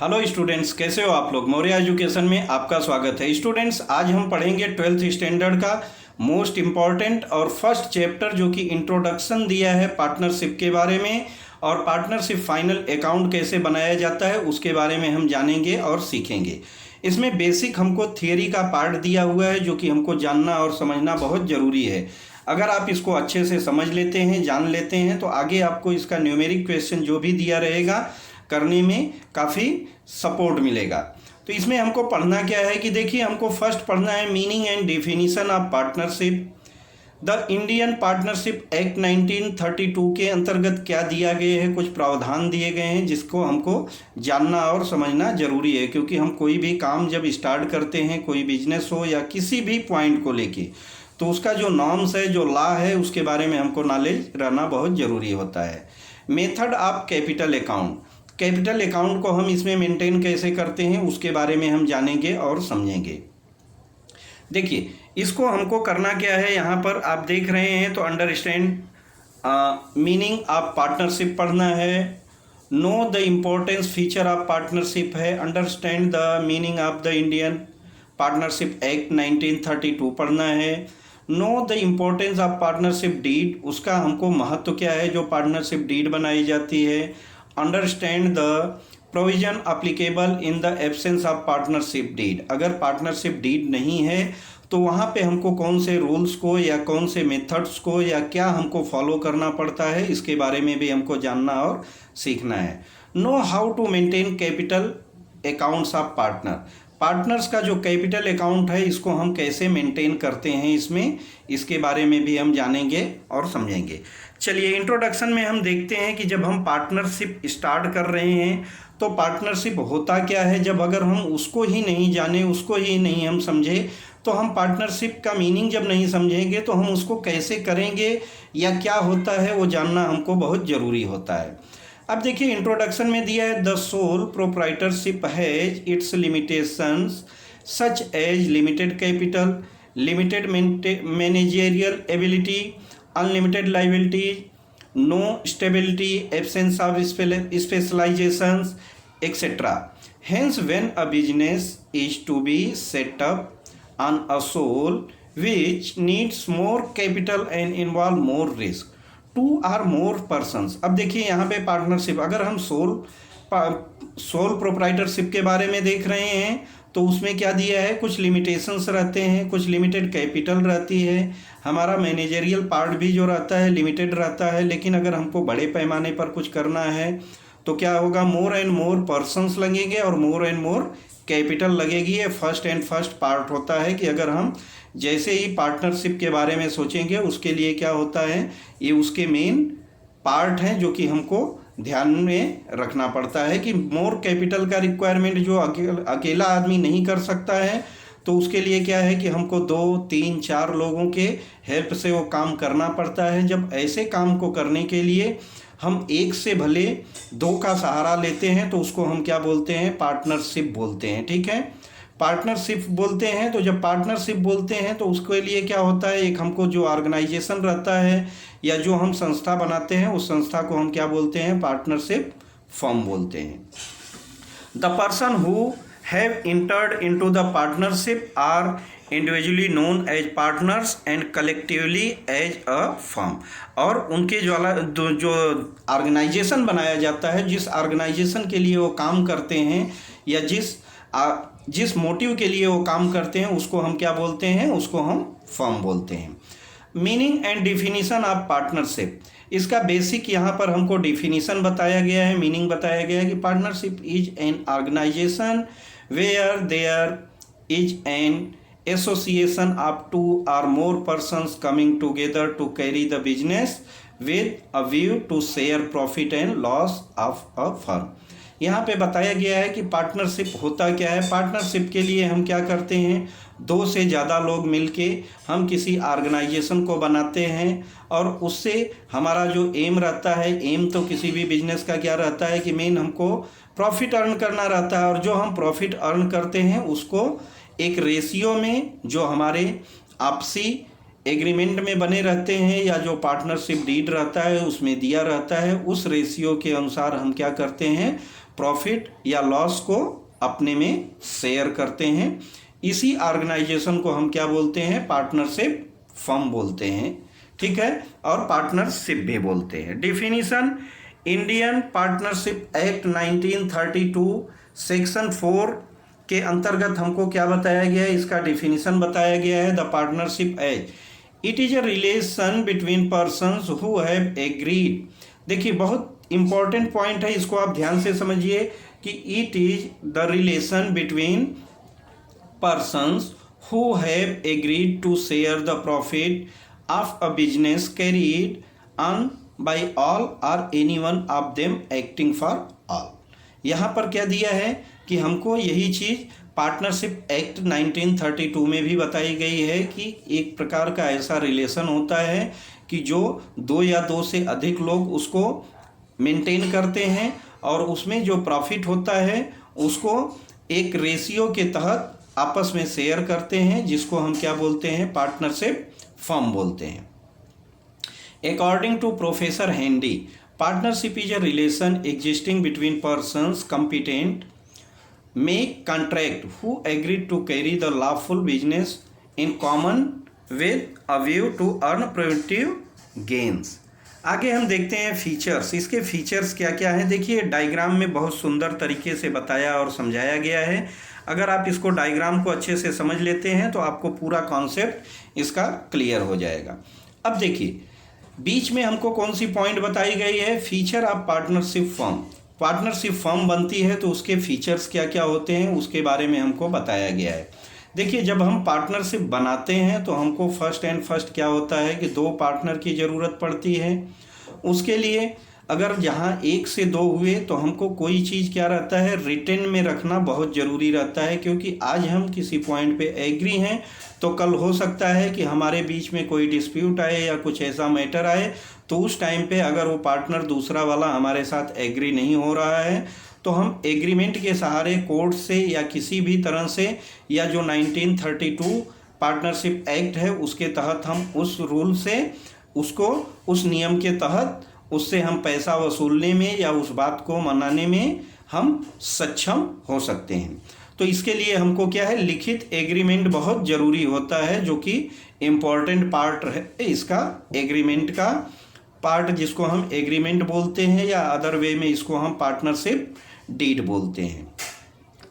Hello students, कैसे हो आप लोग। मौर्य एजुकेशन में आपका स्वागत है। स्टूडेंट्स, आज हम पढ़ेंगे 12th स्टैंडर्ड का मोस्ट इम्पॉर्टेंट और फर्स्ट चैप्टर जो कि इंट्रोडक्शन दिया है पार्टनरशिप के बारे में, और पार्टनरशिप फाइनल अकाउंट कैसे बनाया जाता है उसके बारे में हम जानेंगे और सीखेंगे। इसमें बेसिक हमको थियरी का पार्ट दिया हुआ है जो कि हमको जानना और समझना बहुत ज़रूरी है। अगर आप इसको अच्छे से समझ लेते हैं, जान लेते हैं, तो आगे आपको इसका न्यूमेरिक क्वेश्चन जो भी दिया रहेगा करने में काफ़ी सपोर्ट मिलेगा। तो इसमें हमको पढ़ना क्या है कि देखिए, हमको फर्स्ट पढ़ना है meaning and definition of partnership. The Indian partnership act 1932 के अंतर्गत क्या दिया गया है, कुछ प्रावधान दिए गए हैं जिसको हमको जानना और समझना जरूरी है, क्योंकि हम कोई भी काम जब स्टार्ट करते हैं, कोई बिजनेस हो या किसी भी पॉइंट को लेके, तो उसका जो नॉर्म्स है, जो लॉ है, उसके बारे में हमको नॉलेज रहना बहुत ज़रूरी होता है। Method of capital account, capital account को हम इसमें मेंटेन कैसे करते हैं उसके बारे में हम जानेंगे और समझेंगे। देखिए, इसको हमको करना क्या है, यहाँ पर आप देख रहे हैं तो अंडरस्टैंड मीनिंग ऑफ पार्टनरशिप पढ़ना है, know the importance feature of partnership है, understand the meaning of the Indian partnership act 1932 पढ़ना है, know the importance of partnership deed, उसका हमको महत्व क्या है जो पार्टनरशिप डीड बनाई जाती है, understand the provision applicable in the absence of partnership deed, अगर पार्टनरशिप डीड नहीं है तो वहाँ पे हमको कौन से रूल्स को या कौन से मेथड्स को या क्या हमको फॉलो करना पड़ता है, इसके बारे में भी हमको जानना और सीखना है। Know how to maintain capital accounts of partner, partners का जो कैपिटल अकाउंट है इसको हम कैसे मेंटेन करते हैं, इसमें इसके बारे में भी हम जानेंगे और समझेंगे। चलिए, इंट्रोडक्शन में हम देखते हैं कि जब हम पार्टनरशिप स्टार्ट कर रहे हैं तो पार्टनरशिप होता क्या है। जब अगर हम उसको ही नहीं जाने, उसको ही नहीं हम समझे, तो हम पार्टनरशिप का मीनिंग जब नहीं समझेंगे तो हम उसको कैसे करेंगे या क्या होता है वो जानना हमको बहुत ज़रूरी होता है। अब देखिए, इंट्रोडक्शन में दिया है the sole proprietorship has its limitations such as limited capital, limited managerial ability, unlimited liability, no stability, absence of specializations etcetera. Hence, when a business is to be set up on a sole which needs more capital and involve more risk, two or more persons. अब देखिए, यहाँ पे partnership, अगर हम sole proprietorship के बारे में देख रहे हैं तो उसमें क्या दिया है, कुछ लिमिटेशंस रहते हैं, कुछ लिमिटेड कैपिटल रहती है, हमारा मैनेजरियल पार्ट भी जो रहता है लिमिटेड रहता है। लेकिन अगर हमको बड़े पैमाने पर कुछ करना है तो क्या होगा, मोर एंड मोर पर्सनस लगेंगे और मोर एंड मोर कैपिटल लगेगी। ये फर्स्ट एंड फर्स्ट पार्ट होता है कि अगर हम जैसे ही पार्टनरशिप के बारे में सोचेंगे उसके लिए क्या होता है, ये उसके मेन पार्ट हैं जो कि हमको ध्यान में रखना पड़ता है कि मोर कैपिटल का रिक्वायरमेंट जो अकेला आदमी नहीं कर सकता है, तो उसके लिए क्या है कि हमको 2, 3, 4 लोगों के हेल्प से वो काम करना पड़ता है। जब ऐसे काम को करने के लिए हम एक से भले 2 का सहारा लेते हैं तो उसको हम क्या बोलते हैं, पार्टनरशिप बोलते हैं। ठीक है, पार्टनरशिप बोलते हैं। तो जब पार्टनरशिप बोलते हैं तो उसके लिए क्या होता है, एक हमको जो ऑर्गेनाइजेशन रहता है या जो हम संस्था बनाते हैं उस संस्था को हम क्या बोलते हैं, पार्टनरशिप फर्म बोलते हैं। The person who have entered into the partnership are individually known as partners and collectively as a firm, और उनके जो ऑर्गेनाइजेशन बनाया जाता है, जिस ऑर्गेनाइजेशन के लिए वो काम करते हैं या जिस मोटिव के लिए वो काम करते हैं उसको हम क्या बोलते हैं, उसको हम फर्म बोलते हैं। Meaning and definition of partnership, इसका बेसिक यहाँ पर हमको डिफिनीशन बताया गया है, मीनिंग बताया गया है कि partnership is an organisation where there is an association of 2 or more persons coming together to carry the business with a view to share profit and loss of a firm। यहाँ पे बताया गया है कि पार्टनरशिप होता क्या है। Partnership के लिए हम क्या करते हैं, 2 से ज़्यादा लोग मिलके हम किसी ऑर्गेनाइजेशन को बनाते हैं और उससे हमारा जो एम रहता है, एम तो किसी भी बिजनेस का क्या रहता है कि मेन हमको प्रॉफिट अर्न करना रहता है, और जो हम प्रॉफिट अर्न करते हैं उसको एक रेशियो में जो हमारे आपसी एग्रीमेंट में बने रहते हैं या जो पार्टनरशिप डीड रहता है उसमें दिया रहता है, उस रेशियो के अनुसार हम क्या करते हैं, प्रॉफिट या लॉस को अपने में शेयर करते हैं। इसी ऑर्गेनाइजेशन को हम क्या बोलते हैं? पार्टनरशिप फर्म बोलते हैं, ठीक है, और पार्टनरशिप भी बोलते हैं। Definition, Indian partnership act 1932 section 4 के अंतर्गत हमको क्या बताया गया है? इसका डिफिनीशन बताया गया है। The partnership act, it is a relation between persons who have agreed. देखिए बहुत इंपॉर्टेंट पॉइंट है, इसको आप ध्यान से समझिए कि it is the relation between persons who have agreed to share the profit of a business carried on by all और any one of them acting for all. यहाँ पर क्या दिया है कि हमको यही चीज़ पार्टनरशिप एक्ट 1932 में भी बताई गई है कि एक प्रकार का ऐसा रिलेशन होता है कि जो दो या दो से अधिक लोग उसको मेंटेन करते हैं और उसमें जो प्रॉफिट होता है उसको एक रेशियो के तहत आपस में शेयर करते हैं, जिसको हम क्या बोलते हैं? पार्टनरशिप फर्म बोलते हैं। According to professor Handy, partnership is a relation existing between persons competent make contract who agree to carry the lawful business in common with a view to earn productive gains। आगे हम देखते हैं features. इसके features क्या क्या हैं? देखिए diagram में बहुत सुंदर तरीके से बताया और समझाया गया है। अगर आप इसको डायग्राम को अच्छे से समझ लेते हैं तो आपको पूरा कॉन्सेप्ट इसका क्लियर हो जाएगा। अब देखिए बीच में हमको कौन सी पॉइंट बताई गई है? Feature of partnership firm. Partnership firm बनती है तो उसके फीचर्स क्या क्या होते हैं उसके बारे में हमको बताया गया है। देखिए जब हम पार्टनरशिप बनाते हैं तो हमको फर्स्ट क्या होता है कि दो पार्टनर की ज़रूरत पड़ती है। उसके लिए अगर जहाँ एक से दो हुए तो हमको कोई चीज़ क्या रहता है? रिटेन में रखना बहुत ज़रूरी रहता है, क्योंकि आज हम किसी पॉइंट पे एग्री हैं तो कल हो सकता है कि हमारे बीच में कोई डिस्प्यूट आए या कुछ ऐसा मैटर आए, तो उस टाइम पे अगर वो पार्टनर दूसरा वाला हमारे साथ एग्री नहीं हो रहा है तो हम एग्रीमेंट के सहारे कोर्ट से या किसी भी तरह से, या जो 1932 पार्टनरशिप एक्ट है उसके तहत हम उस रूल से उसको उस नियम के तहत उससे हम पैसा वसूलने में या उस बात को मनाने में हम सक्षम हो सकते हैं। तो इसके लिए हमको क्या है? लिखित एग्रीमेंट बहुत ज़रूरी होता है, जो कि इम्पॉर्टेंट पार्ट है इसका एग्रीमेंट का पार्ट, जिसको हम एग्रीमेंट बोलते हैं या अदर वे में इसको हम पार्टनरशिप डीड बोलते हैं।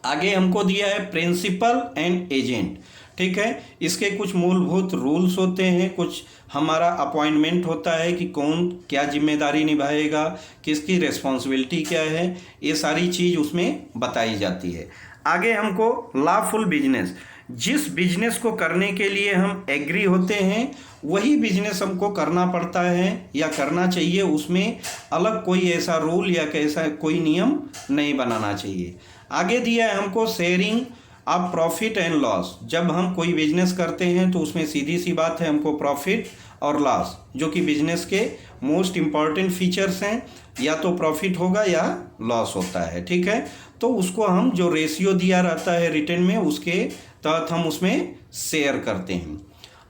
आगे हमको दिया है प्रिंसिपल एंड एजेंट, ठीक है। इसके कुछ मूलभूत रूल्स होते हैं, कुछ हमारा अपॉइंटमेंट होता है कि कौन क्या जिम्मेदारी निभाएगा, किसकी रिस्पॉन्सिबिलिटी क्या है, ये सारी चीज़ उसमें बताई जाती है। आगे हमको लॉफुल बिजनेस, जिस बिजनेस को करने के लिए हम एग्री होते हैं वही बिजनेस हमको करना पड़ता है या करना चाहिए, उसमें अलग कोई ऐसा रूल या कैसा कोई नियम नहीं बनाना चाहिए। आगे दिया है हमको sharing of profit and loss. जब हम कोई बिजनेस करते हैं तो उसमें सीधी सी बात है हमको प्रॉफिट और लॉस, जो कि बिजनेस के मोस्ट इम्पॉर्टेंट फीचर्स हैं, या तो प्रॉफिट होगा या लॉस होता है, ठीक है। तो उसको हम जो रेशियो दिया रहता है रिटर्न में उसके तहत हम उसमें शेयर करते हैं।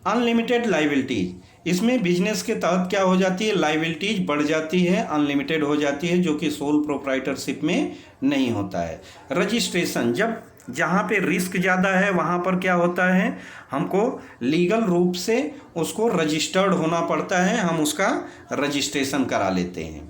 अनलिमिटेड लाइबिलिटीज, इसमें बिजनेस के तहत क्या हो जाती है, लाइबिलिटीज बढ़ जाती है, अनलिमिटेड हो जाती है, जो कि सोल प्रोप्राइटरशिप में नहीं होता है। रजिस्ट्रेशन, जब जहाँ पे रिस्क ज़्यादा है वहाँ पर क्या होता है, हमको लीगल रूप से उसको रजिस्टर्ड होना पड़ता है, हम उसका रजिस्ट्रेशन करा लेते हैं,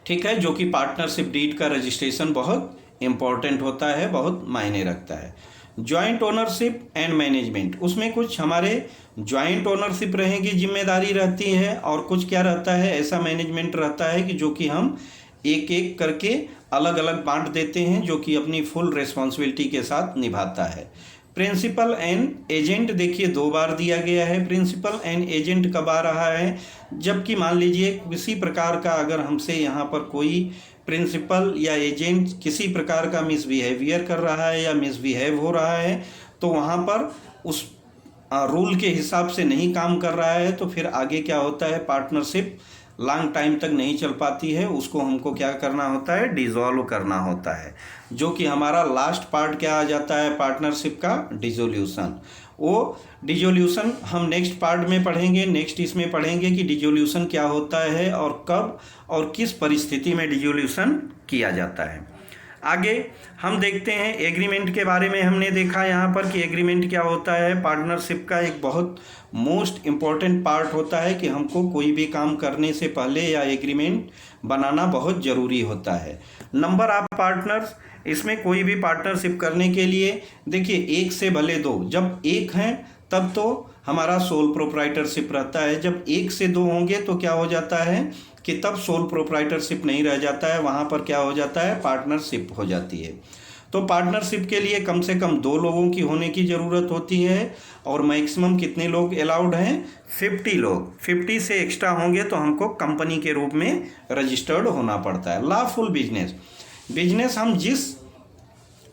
ठीक है, जो कि पार्टनरशिप डीड का रजिस्ट्रेशन बहुत इम्पॉर्टेंट होता है, बहुत मायने रखता है। जॉइंट ओनरशिप एंड मैनेजमेंट, उसमें कुछ हमारे जॉइंट ओनरशिप रहेगी, जिम्मेदारी रहती है, और कुछ क्या रहता है, ऐसा मैनेजमेंट रहता है कि जो कि हम एक एक करके अलग अलग बांट देते हैं, जो कि अपनी फुल रिस्पॉन्सिबिलिटी के साथ निभाता है। प्रिंसिपल एंड एजेंट, देखिए 2 बार दिया गया है। प्रिंसिपल एंड एजेंट कब आ रहा है, जबकि मान लीजिए किसी प्रकार का अगर हमसे यहाँ पर कोई प्रिंसिपल या एजेंट किसी प्रकार का मिसबिहेवियर कर रहा है या मिसबिहेव हो रहा है, तो वहाँ पर उस रूल के हिसाब से नहीं काम कर रहा है, तो फिर आगे क्या होता है, पार्टनरशिप लॉन्ग टाइम तक नहीं चल पाती है, उसको हमको क्या करना होता है, डिसॉल्व करना होता है, जो कि हमारा लास्ट पार्ट क्या आ जाता है पार्टनरशिप का, डिसोल्यूशन। वो डिसोल्यूशन हम नेक्स्ट पार्ट में पढ़ेंगे, नेक्स्ट इसमें पढ़ेंगे कि डिसोल्यूशन क्या होता है और कब और किस परिस्थिति में डिसोल्यूशन किया जाता है। आगे हम देखते हैं एग्रीमेंट के बारे में। हमने देखा यहाँ पर कि एग्रीमेंट क्या होता है, पार्टनरशिप का एक बहुत मोस्ट इम्पॉर्टेंट पार्ट होता है कि हमको कोई भी काम करने से पहले या एग्रीमेंट बनाना बहुत ज़रूरी होता है। नंबर ऑफ पार्टनर्स, इसमें कोई भी पार्टनरशिप करने के लिए देखिए एक से भले दो, जब एक हैं तब तो हमारा सोल प्रोप्राइटरशिप रहता है, जब एक से दो होंगे तो क्या हो जाता है कि तब सोल प्रोप्राइटरशिप नहीं रह जाता है, वहाँ पर क्या हो जाता है, पार्टनरशिप हो जाती है। तो पार्टनरशिप के लिए कम से कम 2 लोगों की होने की ज़रूरत होती है और मैक्सिमम कितने लोग अलाउड हैं, 50 लोग। 50 से एक्स्ट्रा होंगे तो हमको कंपनी के रूप में रजिस्टर्ड होना पड़ता है। लॉफुल बिजनेस हम जिस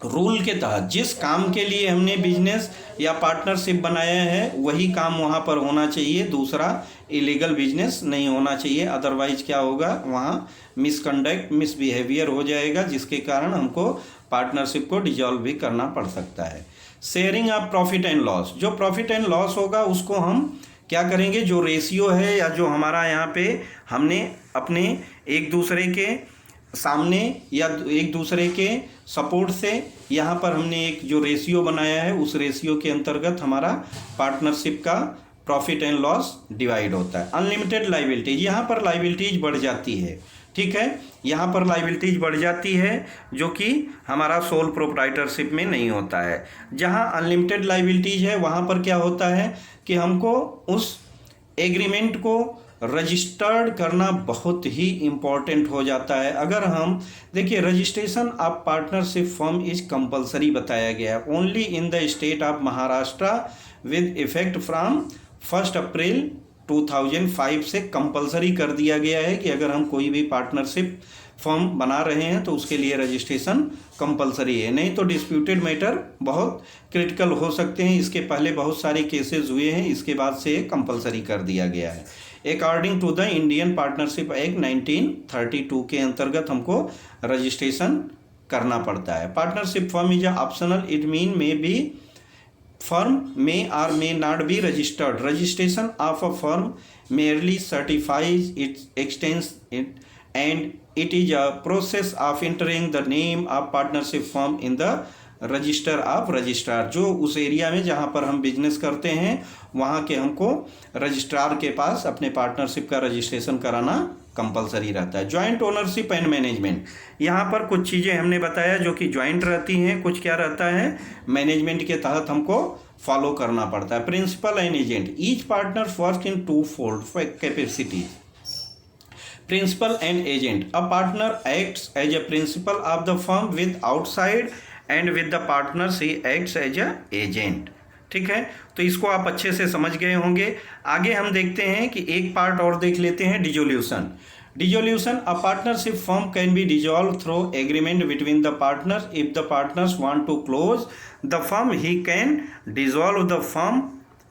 रूल के तहत, जिस काम के लिए हमने बिजनेस या पार्टनरशिप बनाया है वही काम वहाँ पर होना चाहिए, दूसरा इलीगल बिजनेस नहीं होना चाहिए। अदरवाइज क्या होगा, वहाँ मिसकंडक्ट, मिसबिहेवियर हो जाएगा, जिसके कारण हमको पार्टनरशिप को डिसॉल्व भी करना पड़ सकता है। Sharing of profit and loss, जो प्रॉफिट एंड लॉस होगा उसको हम क्या करेंगे, जो रेशियो है या जो हमारा यहाँ पे हमने अपने एक दूसरे के सामने या एक दूसरे के सपोर्ट से यहाँ पर हमने एक जो रेशियो बनाया है, उस रेशियो के अंतर्गत हमारा पार्टनरशिप का प्रॉफिट एंड लॉस डिवाइड होता है। अनलिमिटेड लाइबिलिटीज, यहाँ पर लाइबिलिटीज बढ़ जाती है, ठीक है, यहाँ पर लाइबिलिटीज बढ़ जाती है जो कि हमारा सोल प्रोप्राइटरशिप में नहीं होता है। जहाँ अनलिमिटेड लाइबिलिटीज है वहाँ पर क्या होता है कि हमको उस एग्रीमेंट को रजिस्टर्ड करना बहुत ही इम्पॉर्टेंट हो जाता है। अगर हम देखिए, registration of partnership firm is compulsory बताया गया है only in the state of Maharashtra with effect from 1 अप्रैल 2005 से कंपलसरी कर दिया गया है कि अगर हम कोई भी पार्टनरशिप फर्म बना रहे हैं तो उसके लिए रजिस्ट्रेशन कंपलसरी है, नहीं तो डिस्प्यूटेड मैटर बहुत क्रिटिकल हो सकते हैं। इसके पहले बहुत सारे केसेस हुए हैं, इसके बाद से कंपलसरी कर दिया गया है। According to the Indian partnership act 1932 के अंतर्गत हमको रजिस्ट्रेशन करना पड़ता है। Partnership firm is optional, it mean may be firm may or may not be registered. Registration of a firm merely certifies its existence and it is a process of entering the name of partnership firm in the register of registrar. जो उस area में जहाँ पर हम business करते हैं वहाँ के हमको रजिस्ट्रार के पास अपने पार्टनरशिप का रजिस्ट्रेशन कराना कंपलसरी रहता है। जॉइंट ओनरशिप एंड मैनेजमेंट, यहाँ पर कुछ चीज़ें हमने बताया जो कि जॉइंट रहती हैं, कुछ क्या रहता है मैनेजमेंट के तहत हमको फॉलो करना पड़ता है। Principal and agent, each partner work in 2 fold capacity. Principal and agent, a partner acts as a principal of the firm with outside and with the partners he acts as a agent, ठीक है। तो इसको आप अच्छे से समझ गए होंगे। आगे हम देखते हैं कि एक पार्ट और देख लेते हैं, dissolution. Dissolution, a partnership firm can be dissolve through agreement between the partners. If the partners want to close the firm he can dissolve the firm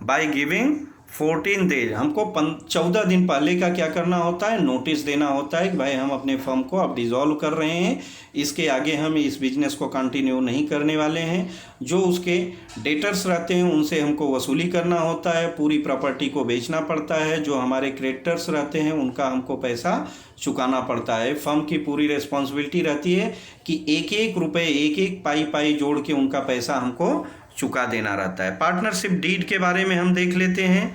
by giving 14 days. हमको 14 दिन पहले का क्या करना होता है, नोटिस देना होता है कि भाई हम अपने फर्म को अब डिसॉल्व कर रहे हैं, इसके आगे हम इस बिजनेस को कंटिन्यू नहीं करने वाले हैं। जो उसके डेटर्स रहते हैं उनसे हमको वसूली करना होता है, पूरी प्रॉपर्टी को बेचना पड़ता है। जो हमारे क्रेडिटर्स रहते हैं उनका हमको पैसा चुकाना पड़ता है। फर्म की पूरी रिस्पॉन्सिबिलिटी रहती है कि एक एक रुपये, एक एक पाई जोड़ के उनका पैसा हमको चुका देना रहता है। पार्टनरशिप डीड के बारे में हम देख लेते हैं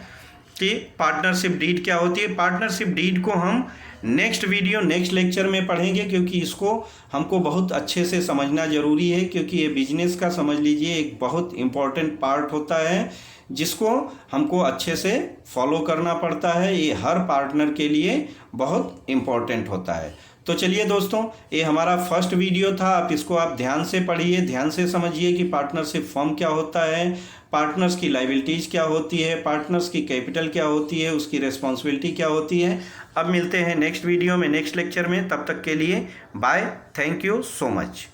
कि पार्टनरशिप डीड क्या होती है। पार्टनरशिप डीड को हम नेक्स्ट वीडियो, नेक्स्ट लेक्चर में पढ़ेंगे, क्योंकि इसको हमको बहुत अच्छे से समझना ज़रूरी है, क्योंकि ये बिजनेस का समझ लीजिए एक बहुत इम्पॉर्टेंट पार्ट होता है जिसको हमको अच्छे से फॉलो करना पड़ता है। ये हर पार्टनर के लिए बहुत इम्पॉर्टेंट होता है। तो चलिए दोस्तों, ये हमारा फर्स्ट वीडियो था। आप ध्यान से पढ़िए, ध्यान से समझिए कि पार्टनरशिप फर्म क्या होता है, पार्टनर्स की लाइबिलिटीज़ क्या होती है, पार्टनर्स की कैपिटल क्या होती है, उसकी रिस्पॉन्सिबिलिटी क्या होती है। अब मिलते हैं नेक्स्ट वीडियो में, नेक्स्ट लेक्चर में। तब तक के लिए bye, thank you so much.